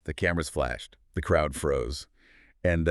The cameras flashed. The crowd froze. And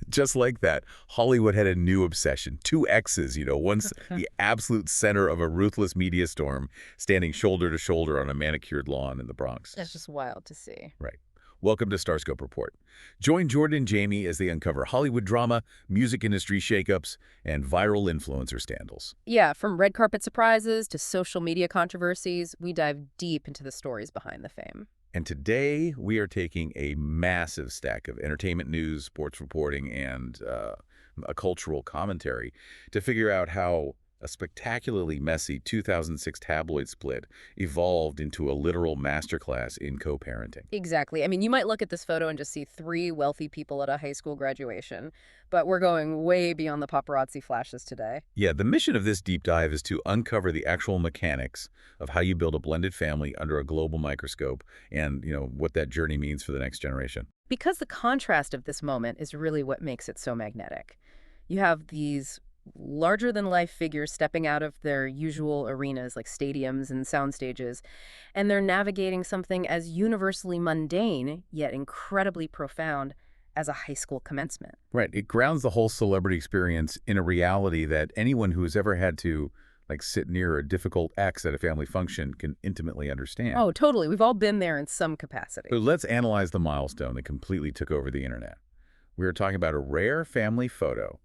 just like that, Hollywood had a new obsession. Two X's, one's the absolute center of a ruthless media storm, standing shoulder to shoulder on a manicured lawn in the Bronx. That's just wild to see. Right. Welcome to Starscope Report. Join Jordan and Jamie as they uncover Hollywood drama, music industry shakeups, and viral influencer scandals. Yeah, from red carpet surprises to social media controversies, we dive deep into the stories behind the fame. And today, we are taking a massive stack of entertainment news, sports reporting, and a cultural commentary to figure out how a spectacularly messy 2006 tabloid split evolved into a literal masterclass in co-parenting. Exactly. I mean, you might look at this photo and just see three wealthy people at a high school graduation, but we're going way beyond the paparazzi flashes today. Yeah, the mission of this deep dive is to uncover the actual mechanics of how you build a blended family under a global microscope and, what that journey means for the next generation. Because the contrast of this moment is really what makes it so magnetic. You have these larger-than-life figures stepping out of their usual arenas like stadiums and sound stages, and they're navigating something as universally mundane, yet incredibly profound, as a high school commencement. Right. It grounds the whole celebrity experience in a reality that anyone who has ever had to sit near a difficult ex at a family function can intimately understand. Oh, totally. We've all been there in some capacity. So let's analyze the milestone that completely took over the internet. We're talking about a rare family photo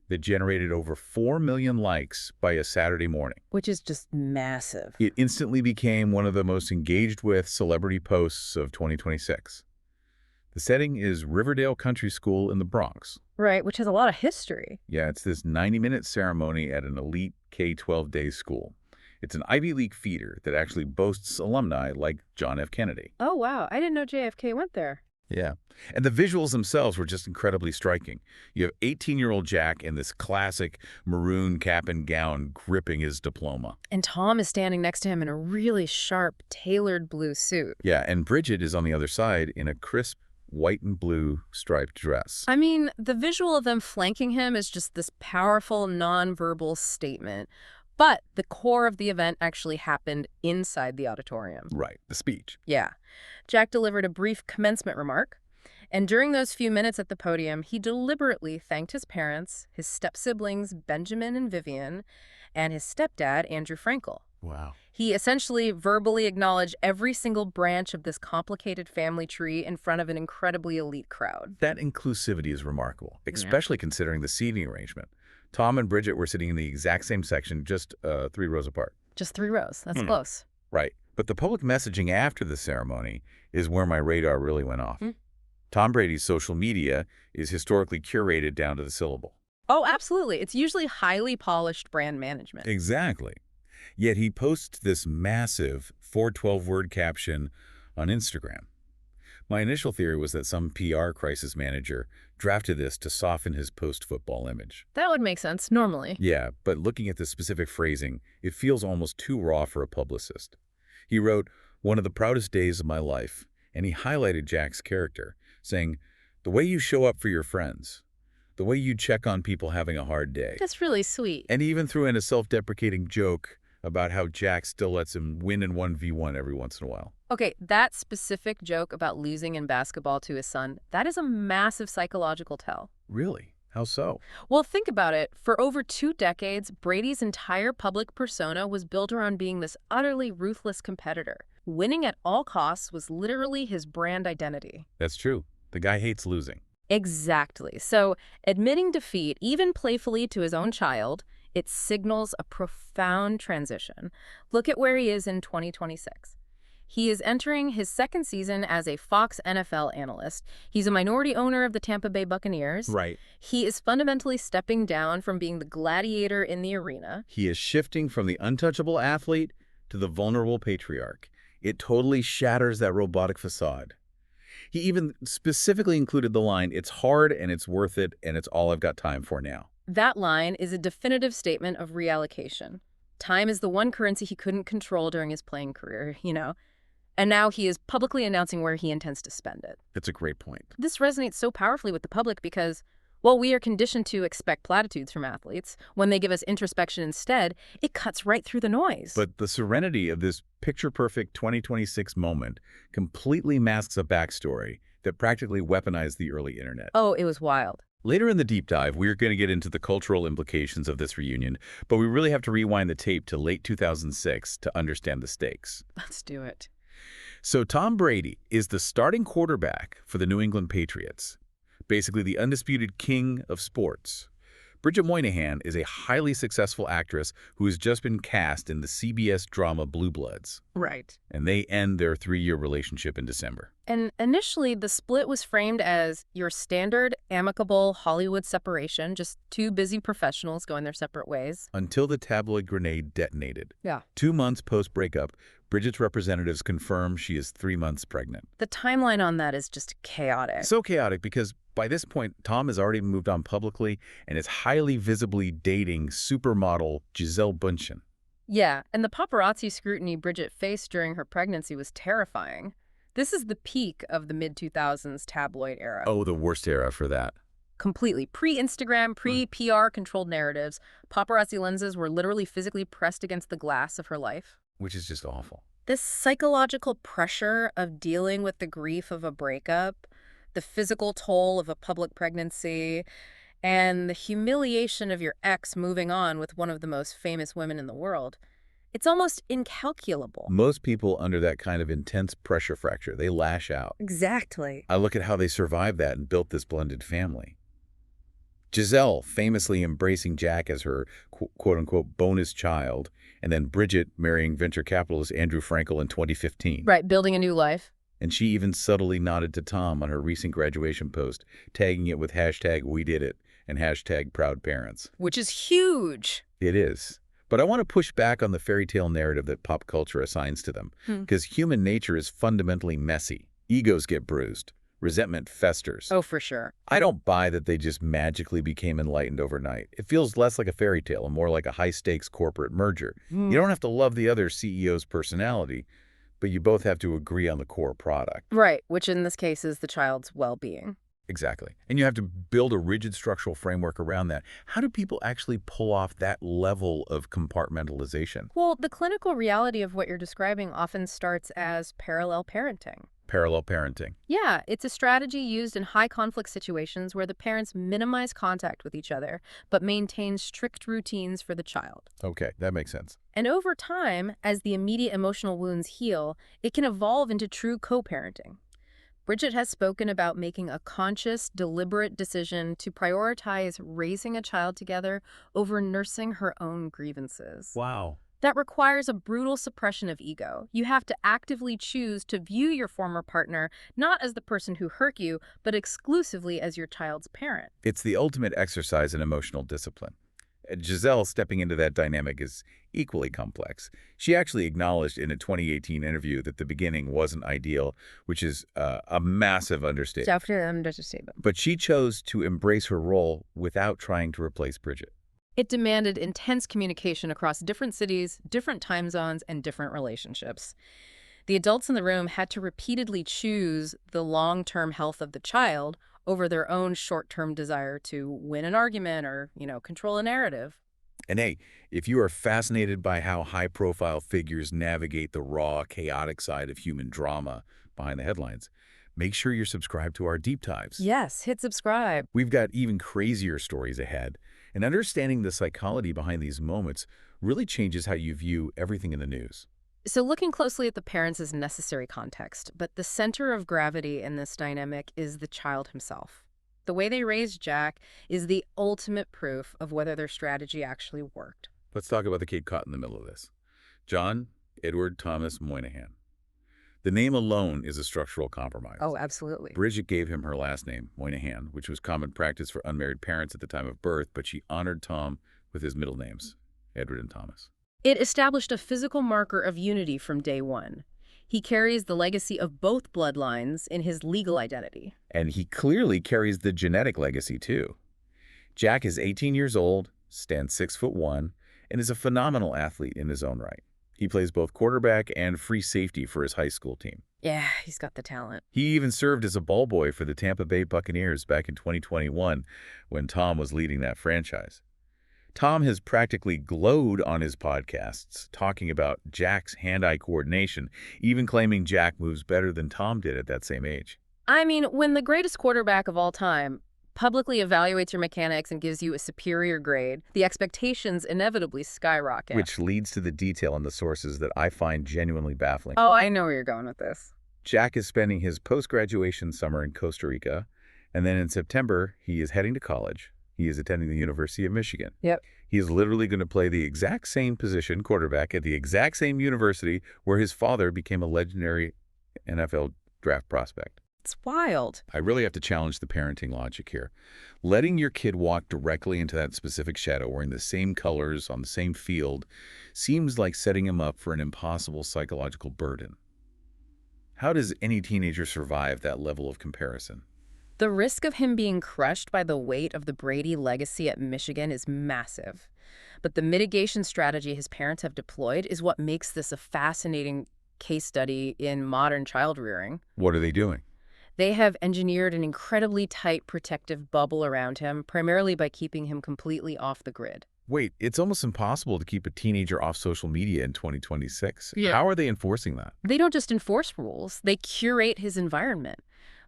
that generated over 4 million likes by a Saturday morning. Which is just massive. It instantly became one of the most engaged with celebrity posts of 2026. The setting is Riverdale Country School in the Bronx. Right, which has a lot of history. Yeah, it's this 90-minute ceremony at an elite K-12 day school. It's an Ivy League feeder that actually boasts alumni like John F. Kennedy. Oh, wow. I didn't know JFK went there. Yeah. And the visuals themselves were just incredibly striking. You have 18-year-old Jack in this classic maroon cap and gown gripping his diploma. And Tom is standing next to him in a really sharp, tailored blue suit. Yeah, and Bridget is on the other side in a crisp white and blue striped dress. I mean, the visual of them flanking him is just this powerful, nonverbal statement. But the core of the event actually happened inside the auditorium. Right, the speech. Yeah. Jack delivered a brief commencement remark, and during those few minutes at the podium, he deliberately thanked his parents, his step-siblings, Benjamin and Vivian, and his stepdad, Andrew Frankel. Wow. He essentially verbally acknowledged every single branch of this complicated family tree in front of an incredibly elite crowd. That inclusivity is remarkable, especially considering the seating arrangement. Tom and Bridget were sitting in the exact same section, just 3 rows apart. Just 3 rows. That's close. Right. But the public messaging after the ceremony is where my radar really went off. Tom Brady's social media is historically curated down to the syllable. Oh, absolutely. It's usually highly polished brand management. Exactly. Yet he posts this massive 412-word caption on Instagram. My initial theory was that some PR crisis manager drafted this to soften his post-football image. That would make sense, normally. Yeah, but looking at the specific phrasing, it feels almost too raw for a publicist. He wrote, "One of the proudest days of my life," and he highlighted Jack's character, saying, "The way you show up for your friends, the way you check on people having a hard day." That's really sweet. And he even threw in a self-deprecating joke about how Jack still lets him win in 1v1 every once in a while. Okay, that specific joke about losing in basketball to his son, that is a massive psychological tell. Really? How so? Well, think about it. For over 2 decades, Brady's entire public persona was built around being this utterly ruthless competitor. Winning at all costs was literally his brand identity. That's true. The guy hates losing. Exactly. So admitting defeat, even playfully to his own child, it signals a profound transition. Look at where he is in 2026. He is entering his 2nd season as a Fox NFL analyst. He's a minority owner of the Tampa Bay Buccaneers. Right. He is fundamentally stepping down from being the gladiator in the arena. He is shifting from the untouchable athlete to the vulnerable patriarch. It totally shatters that robotic facade. He even specifically included the line, "It's hard and it's worth it and it's all I've got time for now." That line is a definitive statement of reallocation. Time is the one currency he couldn't control during his playing career, And now he is publicly announcing where he intends to spend it. That's a great point. This resonates so powerfully with the public because, Well, we are conditioned to expect platitudes from athletes. When they give us introspection instead, it cuts right through the noise. But the serenity of this picture-perfect 2026 moment completely masks a backstory that practically weaponized the early internet. Oh, it was wild. Later in the deep dive, we're going to get into the cultural implications of this reunion, but we really have to rewind the tape to late 2006 to understand the stakes. Let's do it. So Tom Brady is the starting quarterback for the New England Patriots, basically the undisputed king of sports. Bridget Moynahan is a highly successful actress who has just been cast in the CBS drama Blue Bloods, Right. and they end their 3-year relationship in December. And initially, the split was framed as your standard, amicable Hollywood separation, just two busy professionals going their separate ways. Until the tabloid grenade detonated. Yeah. 2 months post-breakup, Bridget's representatives confirm she is 3 months pregnant. The timeline on that is just chaotic. So chaotic because by this point, Tom has already moved on publicly and is highly visibly dating supermodel Gisele Bündchen. Yeah, and the paparazzi scrutiny Bridget faced during her pregnancy was terrifying. This is the peak of the mid-2000s tabloid era. Oh, the worst era for that. Completely. Pre-Instagram, pre-PR controlled narratives, paparazzi lenses were literally physically pressed against the glass of her life. Which is just awful. This psychological pressure of dealing with the grief of a breakup, the physical toll of a public pregnancy, and the humiliation of your ex moving on with one of the most famous women in the world, it's almost incalculable. Most people under that kind of intense pressure fracture, they lash out. Exactly. I look at how they survived that and built this blended family. Gisele famously embracing Jack as her quote-unquote bonus child, and then Bridget marrying venture capitalist Andrew Frankel in 2015. Right, building a new life. And she even subtly nodded to Tom on her recent graduation post, tagging it with #WeDidIt and #ProudParents. Which is huge. It is. But I want to push back on the fairy tale narrative that pop culture assigns to them, because human nature is fundamentally messy. Egos get bruised. Resentment festers. Oh, for sure. I don't buy that they just magically became enlightened overnight. It feels less like a fairy tale and more like a high-stakes corporate merger. You don't have to love the other CEO's personality, but you both have to agree on the core product. Right, which in this case is the child's well-being. Exactly. And you have to build a rigid structural framework around that. How do people actually pull off that level of compartmentalization? Well, the clinical reality of what you're describing often starts as parallel parenting. Parallel parenting. Yeah, it's a strategy used in high-conflict situations where the parents minimize contact with each other, but maintain strict routines for the child. Okay, that makes sense. And over time, as the immediate emotional wounds heal, it can evolve into true co-parenting. Bridget has spoken about making a conscious, deliberate decision to prioritize raising a child together over nursing her own grievances. Wow. That requires a brutal suppression of ego. You have to actively choose to view your former partner not as the person who hurt you, but exclusively as your child's parent. It's the ultimate exercise in emotional discipline. Gisele stepping into that dynamic is equally complex. She actually acknowledged in a 2018 interview that the beginning wasn't ideal, which is a massive understatement. Definitely an understatement. But she chose to embrace her role without trying to replace Bridget. It demanded intense communication across different cities, different time zones, and different relationships. The adults in the room had to repeatedly choose the long-term health of the child over their own short-term desire to win an argument or, control a narrative. And hey, if you are fascinated by how high-profile figures navigate the raw, chaotic side of human drama behind the headlines, make sure you're subscribed to our deep dives. Yes, hit subscribe. We've got even crazier stories ahead, and understanding the psychology behind these moments really changes how you view everything in the news. So looking closely at the parents is necessary context, but the center of gravity in this dynamic is the child himself. The way they raised Jack is the ultimate proof of whether their strategy actually worked. Let's talk about the kid caught in the middle of this. John Edward Thomas Moynahan. The name alone is a structural compromise. Oh, absolutely. Bridget gave him her last name, Moynahan, which was common practice for unmarried parents at the time of birth, but she honored Tom with his middle names, Edward and Thomas. It established a physical marker of unity from day one. He carries the legacy of both bloodlines in his legal identity. And he clearly carries the genetic legacy, too. Jack is 18 years old, stands 6'1", and is a phenomenal athlete in his own right. He plays both quarterback and free safety for his high school team. Yeah, he's got the talent. He even served as a ball boy for the Tampa Bay Buccaneers back in 2021 when Tom was leading that franchise. Tom has practically glowed on his podcasts, talking about Jack's hand-eye coordination, even claiming Jack moves better than Tom did at that same age. I mean, when the greatest quarterback of all time publicly evaluates your mechanics and gives you a superior grade, the expectations inevitably skyrocket. Which leads to the detail in the sources that I find genuinely baffling. Oh, I know where you're going with this. Jack is spending his post-graduation summer in Costa Rica, and then in September, he is heading to college. He is attending the University of Michigan. Yep. He is literally going to play the exact same position, quarterback, at the exact same university where his father became a legendary NFL draft prospect. It's wild. I really have to challenge the parenting logic here. Letting your kid walk directly into that specific shadow, wearing the same colors on the same field, seems like setting him up for an impossible psychological burden. How does any teenager survive that level of comparison? The risk of him being crushed by the weight of the Brady legacy at Michigan is massive. But the mitigation strategy his parents have deployed is what makes this a fascinating case study in modern child rearing. What are they doing? They have engineered an incredibly tight protective bubble around him, primarily by keeping him completely off the grid. Wait, it's almost impossible to keep a teenager off social media in 2026. Yeah. How are they enforcing that? They don't just enforce rules, they curate his environment.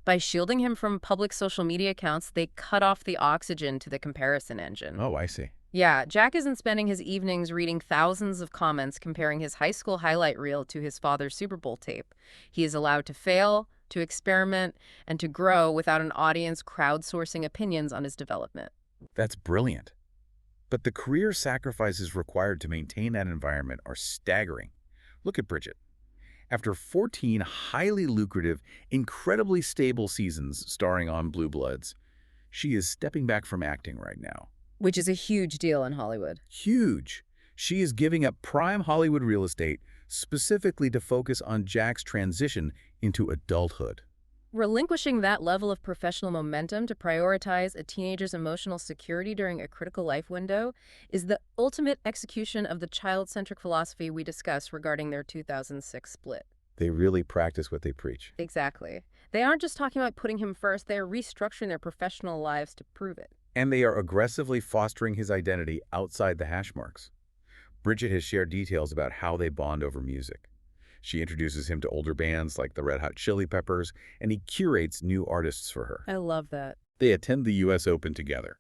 By shielding him from public social media accounts, they cut off the oxygen to the comparison engine. Oh, I see. Yeah, Jack isn't spending his evenings reading thousands of comments comparing his high school highlight reel to his father's Super Bowl tape. He is allowed to fail, to experiment, and to grow without an audience crowdsourcing opinions on his development. That's brilliant. But the career sacrifices required to maintain that environment are staggering. Look at Bridget. After 14 highly lucrative, incredibly stable seasons starring on Blue Bloods, she is stepping back from acting right now. Which is a huge deal in Hollywood. Huge. She is giving up prime Hollywood real estate specifically to focus on Jack's transition into adulthood. Relinquishing that level of professional momentum to prioritize a teenager's emotional security during a critical life window is the ultimate execution of the child-centric philosophy we discussed regarding their 2006 split. They really practice what they preach. Exactly. They aren't just talking about putting him first, they are restructuring their professional lives to prove it. And they are aggressively fostering his identity outside the hash marks. Bridget has shared details about how they bond over music. She introduces him to older bands like the Red Hot Chili Peppers, and he curates new artists for her. I love that. They attend the U.S. Open together.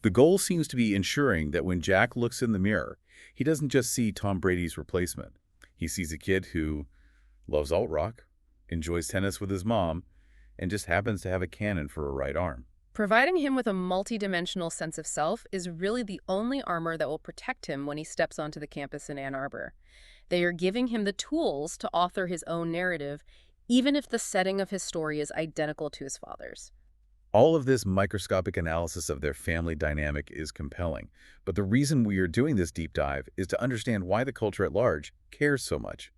The goal seems to be ensuring that when Jack looks in the mirror, he doesn't just see Tom Brady's replacement. He sees a kid who loves alt-rock, enjoys tennis with his mom, and just happens to have a cannon for a right arm. Providing him with a multi-dimensional sense of self is really the only armor that will protect him when he steps onto the campus in Ann Arbor. They are giving him the tools to author his own narrative, even if the setting of his story is identical to his father's. All of this microscopic analysis of their family dynamic is compelling, but the reason we are doing this deep dive is to understand why the culture at large cares so much.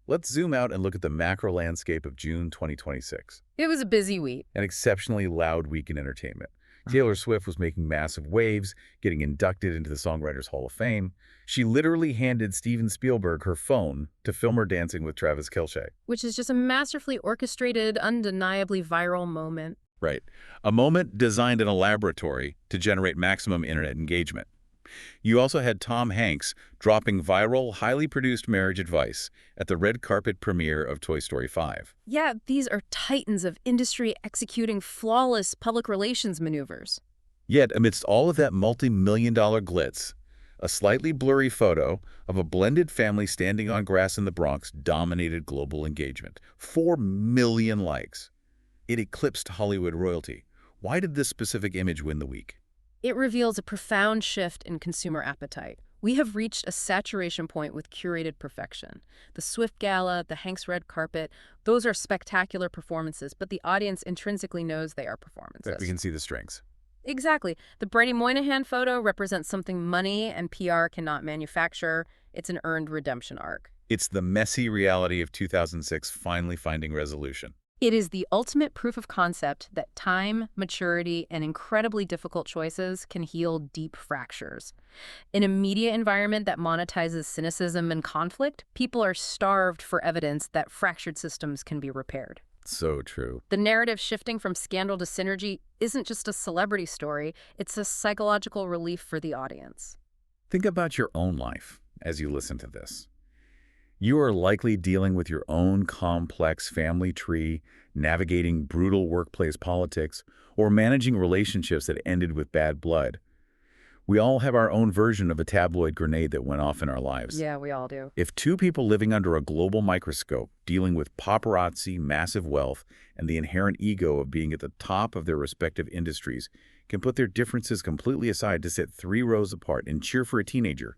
Let's zoom out and look at the macro landscape of June 2026. It was a busy week. An exceptionally loud week in entertainment. Taylor Swift was making massive waves, getting inducted into the Songwriters Hall of Fame. She literally handed Steven Spielberg her phone to film her dancing with Travis Kelce. Which is just a masterfully orchestrated, undeniably viral moment. Right. A moment designed in a laboratory to generate maximum internet engagement. You also had Tom Hanks dropping viral, highly produced marriage advice at the red carpet premiere of Toy Story 5. Yeah, these are titans of industry executing flawless public relations maneuvers. Yet, amidst all of that multi-million-dollar glitz, a slightly blurry photo of a blended family standing on grass in the Bronx dominated global engagement. 4 million likes. It eclipsed Hollywood royalty. Why did this specific image win the week? It reveals a profound shift in consumer appetite. We have reached a saturation point with curated perfection. The Swift Gala, the Hanks red carpet, those are spectacular performances, but the audience intrinsically knows they are performances. We can see the strengths. Exactly. The Brady Moynahan photo represents something money and PR cannot manufacture. It's an earned redemption arc. It's the messy reality of 2006 finally finding resolution. It is the ultimate proof of concept that time, maturity, and incredibly difficult choices can heal deep fractures. In a media environment that monetizes cynicism and conflict, people are starved for evidence that fractured systems can be repaired. So true. The narrative shifting from scandal to synergy isn't just a celebrity story, it's a psychological relief for the audience. Think about your own life as you listen to this. You are likely dealing with your own complex family tree, navigating brutal workplace politics, or managing relationships that ended with bad blood. We all have our own version of a tabloid grenade that went off in our lives. Yeah, we all do. If two people living under a global microscope, dealing with paparazzi, massive wealth, and the inherent ego of being at the top of their respective industries, can put their differences completely aside to sit 3 rows apart and cheer for a teenager,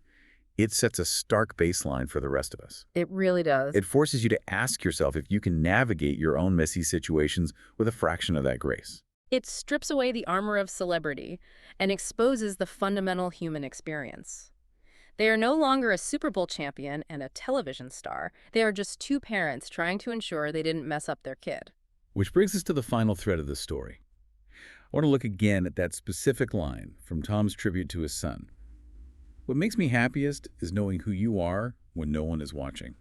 it sets a stark baseline for the rest of us. It really does. It forces you to ask yourself if you can navigate your own messy situations with a fraction of that grace. It strips away the armor of celebrity and exposes the fundamental human experience. They are no longer a Super Bowl champion and a television star. They are just two parents trying to ensure they didn't mess up their kid. Which brings us to the final thread of the story. I want to look again at that specific line from Tom's tribute to his son. What makes me happiest is knowing who you are when no one is watching.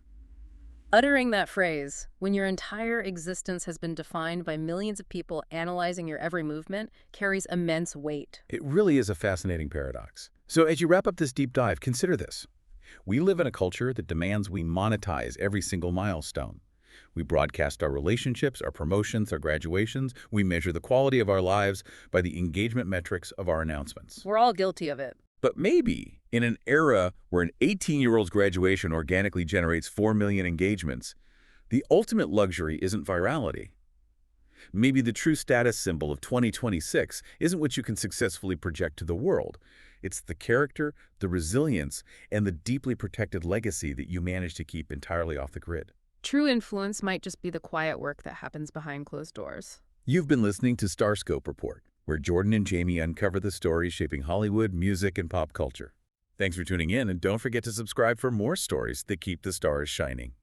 Uttering that phrase, when your entire existence has been defined by millions of people analyzing your every movement, carries immense weight. It really is a fascinating paradox. So as you wrap up this deep dive, consider this. We live in a culture that demands we monetize every single milestone. We broadcast our relationships, our promotions, our graduations. We measure the quality of our lives by the engagement metrics of our announcements. We're all guilty of it. But maybe in an era where an 18-year-old's graduation organically generates 4 million engagements, the ultimate luxury isn't virality. Maybe the true status symbol of 2026 isn't what you can successfully project to the world. It's the character, the resilience, and the deeply protected legacy that you manage to keep entirely off the grid. True influence might just be the quiet work that happens behind closed doors. You've been listening to Starscope Report, where Jordan and Jamie uncover the stories shaping Hollywood, music, and pop culture. Thanks for tuning in, and don't forget to subscribe for more stories that keep the stars shining.